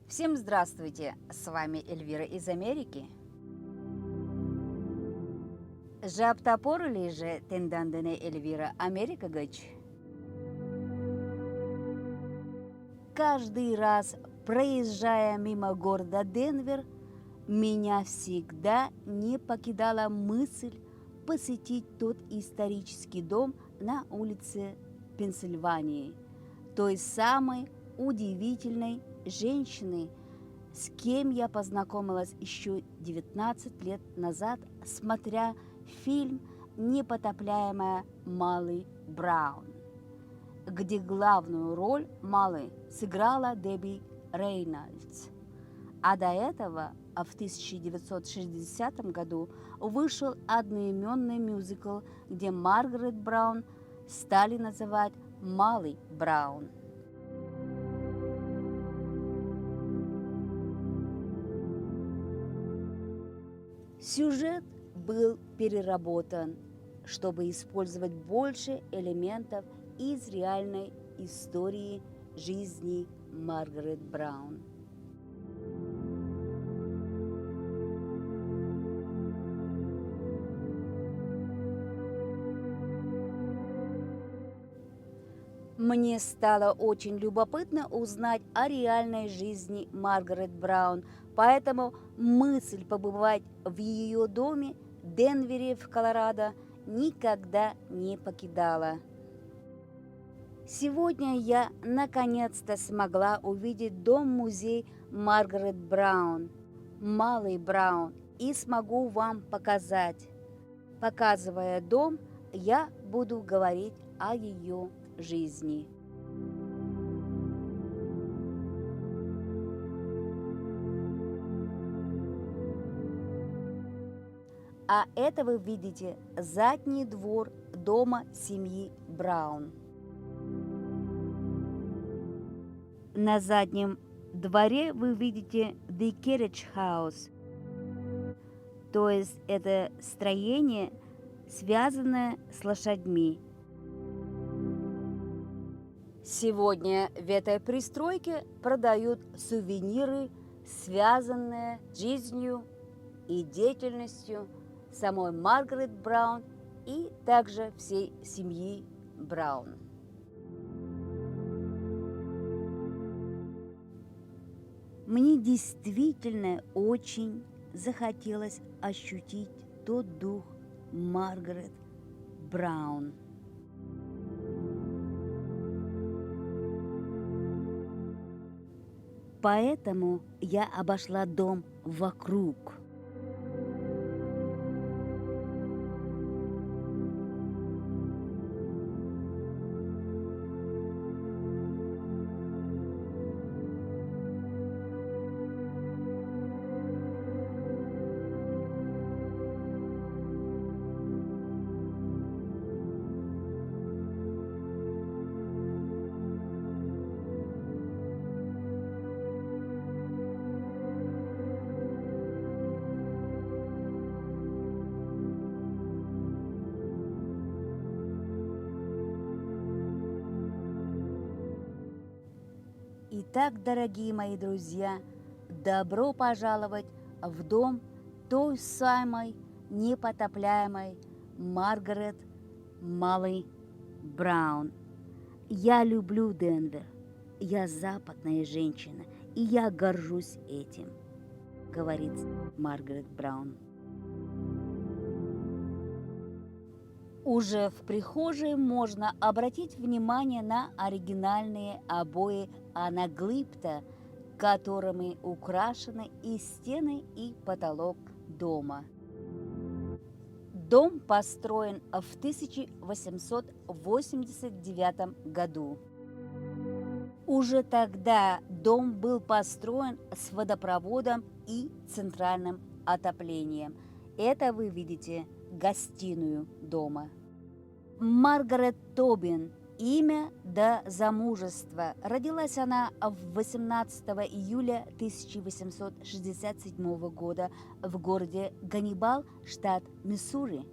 Всем здравствуйте! С вами Эльвира из Америки. Жаптапор или же Тендандене Эльвира Америка Гач. Каждый раз, проезжая мимо города Денвер, меня всегда не покидала мысль посетить тот исторический дом на улице Пенсильвании, той самой удивительной женщины, с кем я познакомилась еще 19 лет назад, смотря фильм «Непотопляемая Молли Браун», где главную роль Молли сыграла Дебби Рейнольдс. А до этого в 1960 году вышел одноименный мюзикл, где Маргарет Браун стали называть Молли Браун. Сюжет был переработан, чтобы использовать больше элементов из реальной истории жизни Маргарет Браун. Мне стало очень любопытно узнать о реальной жизни Маргарет Браун, поэтому мысль побывать в ее доме в Денвере в Колорадо никогда не покидала. Сегодня я наконец-то смогла увидеть дом-музей Маргарет Браун, Молли Браун, и смогу вам показать. Показывая дом, я буду говорить о ее жизни. А это вы видите задний двор дома семьи Браун. На заднем дворе вы видите The Carriage House, то есть это строение, связанное с лошадьми. Сегодня в этой пристройке продают сувениры, связанные с жизнью и деятельностью самой Маргарет Браун и также всей семьи Браун. Мне действительно очень захотелось ощутить тот дух Маргарет Браун. Поэтому я обошла дом вокруг. Итак, дорогие мои друзья, добро пожаловать в дом той самой непотопляемой Маргарет Молли Браун. Я люблю Денвер, я западная женщина, и я горжусь этим, говорит Маргарет Браун. Уже в прихожей можно обратить внимание на оригинальные обои Анаглипта, которыми украшены и стены, и потолок дома. Дом построен в 1889 году. Уже тогда дом был построен с водопроводом и центральным отоплением. Это вы видите гостиную дома. Маргарет Тобин. Имя до замужества. Родилась она 18 июля 1867 года в городе Ганнибал, штат Миссури.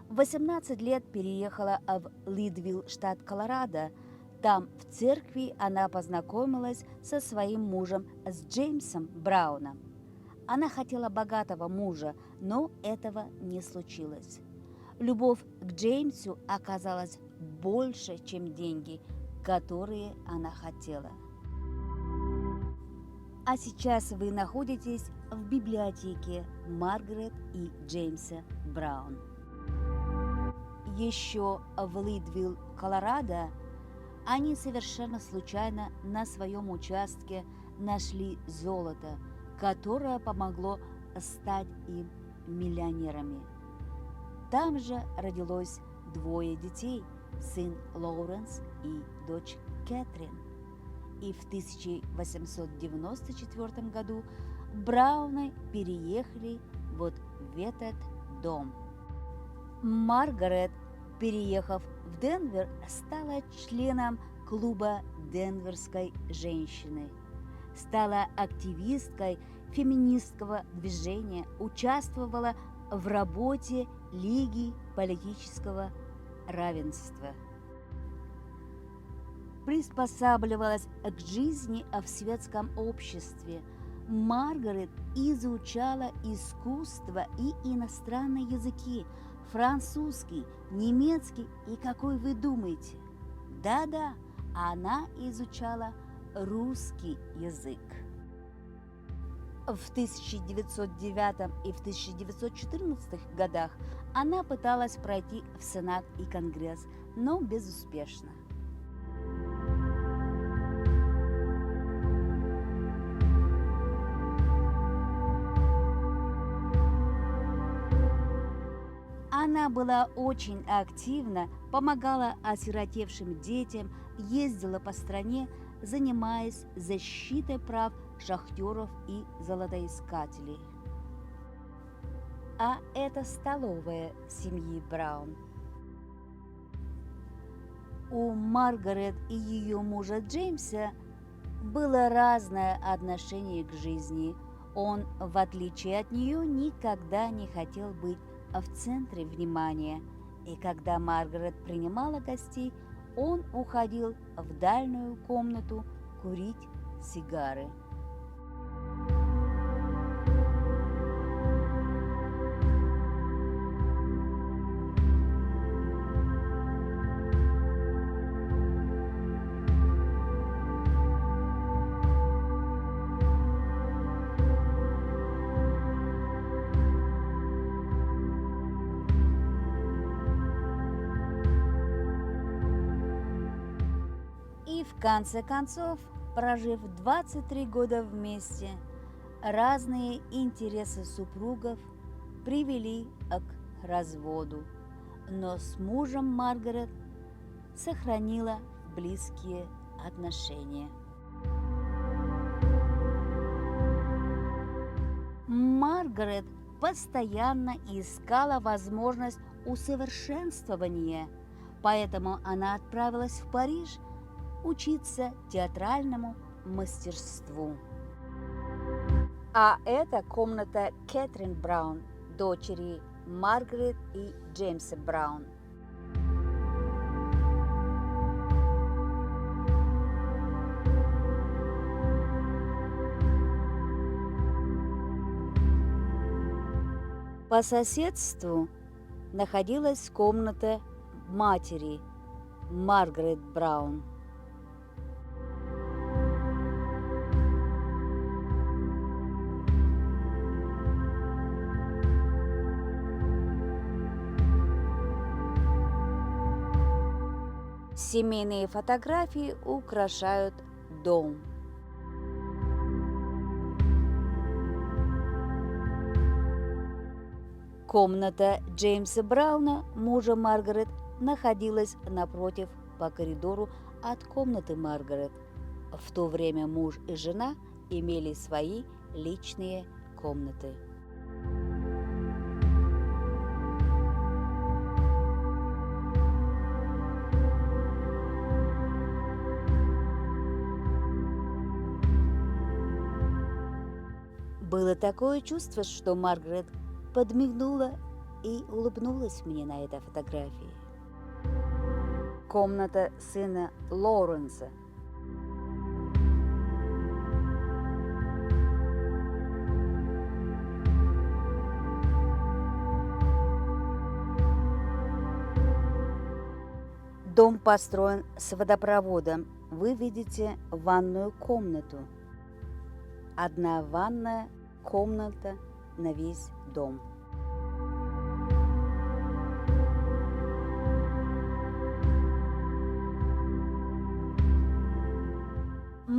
В 18 лет переехала в Лидвилл, штат Колорадо. Там, в церкви, она познакомилась со своим мужем, с Джеймсом Брауном. Она хотела богатого мужа, но этого не случилось. Любовь к Джеймсу оказалась больше, чем деньги, которые она хотела. А сейчас вы находитесь в библиотеке Маргарет и Джеймса Браун. Еще в Лидвилл, Колорадо, они совершенно случайно на своем участке нашли золото, которое помогло стать им миллионерами. Там же родилось двое детей, сын Лоуренс и дочь Кэтрин. И в 1894 году Брауны переехали вот в этот дом. Маргарет, переехав в Денвер, стала членом клуба денверской женщины, стала активисткой феминистского движения, участвовала в работе Лиги политического равенства. Приспосабливалась к жизни в светском обществе. Маргарет изучала искусство и иностранные языки: французский, немецкий и какой вы думаете? Да-да, она изучала русский язык. В 1909 и в 1914 годах она пыталась пройти в Сенат и Конгресс, но безуспешно. Она была очень активна, помогала осиротевшим детям, ездила по стране, занимаясь защитой прав шахтеров и золотоискателей. А это столовая семьи Браун. У Маргарет и ее мужа Джеймса было разное отношение к жизни. Он, в отличие от нее, никогда не хотел быть в центре внимания, и когда Маргарет принимала гостей, он уходил в дальнюю комнату курить сигары. И в конце концов, прожив 23 года вместе, разные интересы супругов привели к разводу, но с мужем Маргарет сохранила близкие отношения. Маргарет постоянно искала возможность усовершенствования, поэтому она отправилась в Париж учиться театральному мастерству. А это комната Кэтрин Браун, дочери Маргарет и Джеймса Браун. По соседству находилась комната матери Маргарет Браун. Семейные фотографии украшают дом. Комната Джеймса Брауна, мужа Маргарет, находилась напротив по коридору от комнаты Маргарет. В то время муж и жена имели свои личные комнаты. Было такое чувство, что Маргарет подмигнула и улыбнулась мне на этой фотографии. комната сына Лоуренса. Дом построен с водопроводом. Вы видите ванную комнату. Одна ванная комната на весь дом.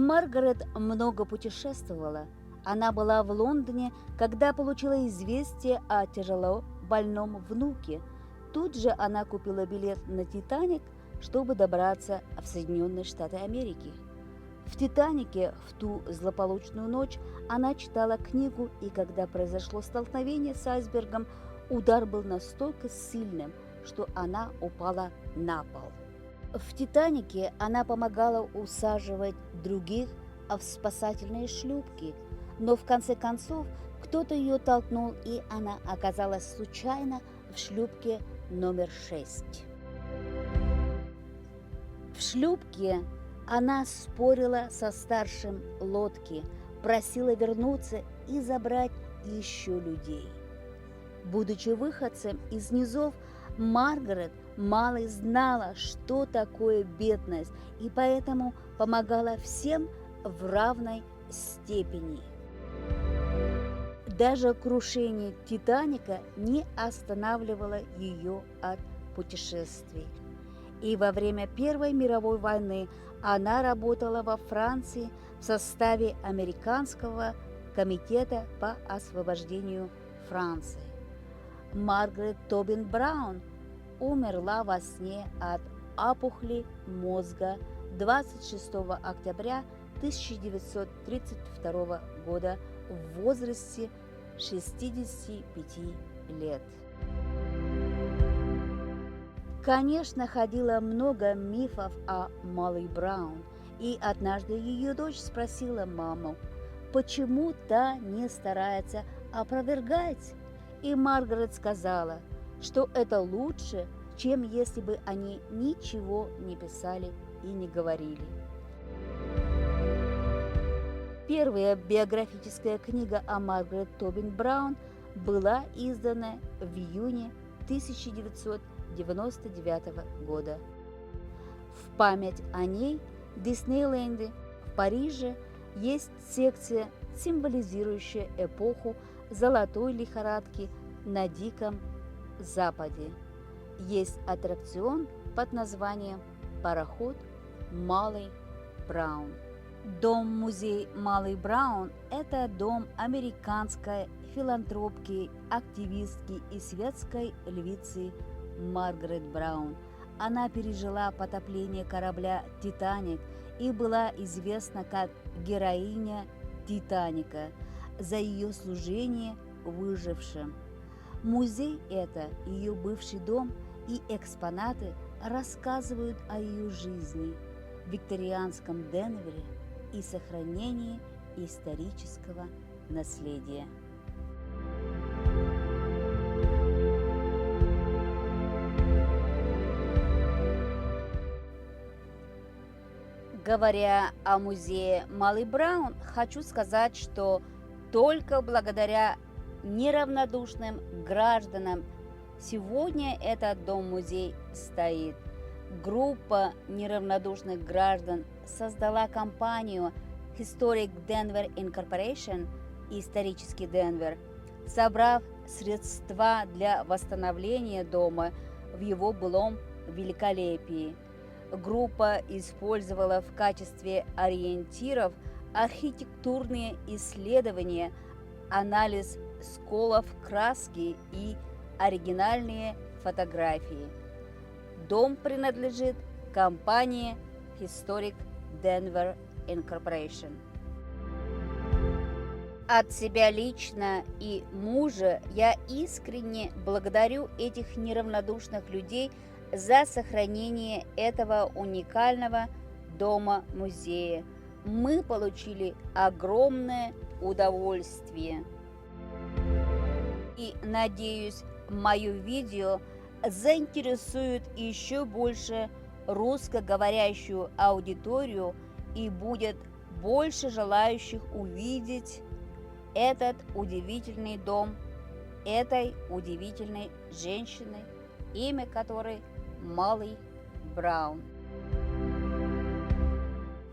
Маргарет много путешествовала. Она была в Лондоне, когда получила известие о тяжело больном внуке. Тут же она купила билет на «Титаник», чтобы добраться в Соединенные Штаты Америки. В «Титанике» в ту злополучную ночь она читала книгу, и когда произошло столкновение с айсбергом, удар был настолько сильным, что она упала на пол. В «Титанике» она помогала усаживать других в спасательные шлюпки, но в конце концов кто-то ее толкнул, и она оказалась случайно в шлюпке номер 6. В шлюпке она спорила со старшим лодки, просила вернуться и забрать еще людей. Будучи выходцем из низов, Маргарет мало знала, что такое бедность, и поэтому помогала всем в равной степени. Даже крушение «Титаника» не останавливало ее от путешествий. И во время Первой мировой войны она работала во Франции в составе Американского комитета по освобождению Франции. Маргарет Тобин Браун умерла во сне от опухоли мозга 26 октября 1932 года в возрасте 65 лет. Конечно, ходило много мифов о Молли Браун, и однажды ее дочь спросила маму, почему та не старается опровергать, и Маргарет сказала, что это лучше, чем если бы они ничего не писали и не говорили. Первая биографическая книга о Маргарет Тобин Браун была издана в июне 1999 года. В память о ней в Диснейленде в Париже есть секция, символизирующая эпоху золотой лихорадки на Диком Западе. Есть аттракцион под названием «Пароход Молли Браун». Дом-музей Молли Браун – это дом американской филантропки, активистки и светской львицы Маргарет Браун. Она пережила потопление корабля «Титаник» и была известна как героиня «Титаника» за ее служение выжившим. Музей – это ее бывший дом, и экспонаты рассказывают о ее жизни в викторианском Денвере и сохранении исторического наследия. Говоря о музее Молли Браун, хочу сказать, что только благодаря неравнодушным гражданам сегодня этот дом-музей стоит. Группа неравнодушных граждан создала компанию Historic Denver Incorporation, исторический Денвер, собрав средства для восстановления дома в его былом великолепии. Группа использовала в качестве ориентиров архитектурные исследования, анализ сколов краски и оригинальные фотографии. Дом принадлежит компании Historic Denver Incorporation. От себя лично и мужа я искренне благодарю этих неравнодушных людей за сохранение этого уникального дома-музея. Мы получили огромное удовольствие. И надеюсь, мое видео заинтересует еще больше русскоговорящую аудиторию и будет больше желающих увидеть этот удивительный дом этой удивительной женщины, имя которой Молли Браун.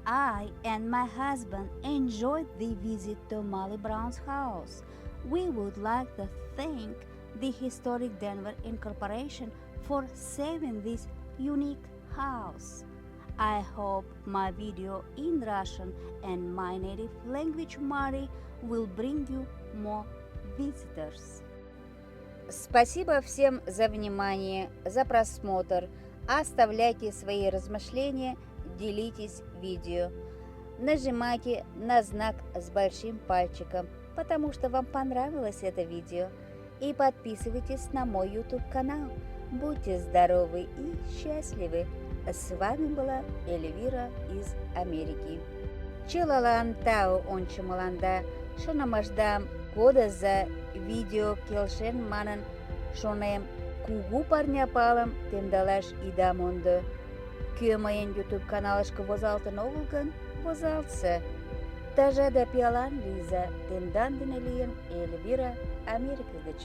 I and my husband enjoyed the visit to Molly Brown's house. We would like to thank the Historic Denver Incorporation for saving this unique house. I hope my video in Russian and my native language Mari will bring you more visitors. Спасибо всем за внимание, за просмотр. Оставляйте свои размышления, делитесь видео. Нажимайте на знак с большим пальчиком, потому что вам понравилось это видео. И подписывайтесь на мой YouTube канал. Будьте здоровы и счастливы. С вами была Эльвира из Америки. Чилалантау ончималанда, шанамаждам года за видео келшен манан шонем кугу парняпалым темдалаш идамонды. Кӧ мыйын YouTube каналышке возалтын огыл гын, возалтса. Тажада пиалан лийза, тендан дене лийын Эльвира Америка гыч.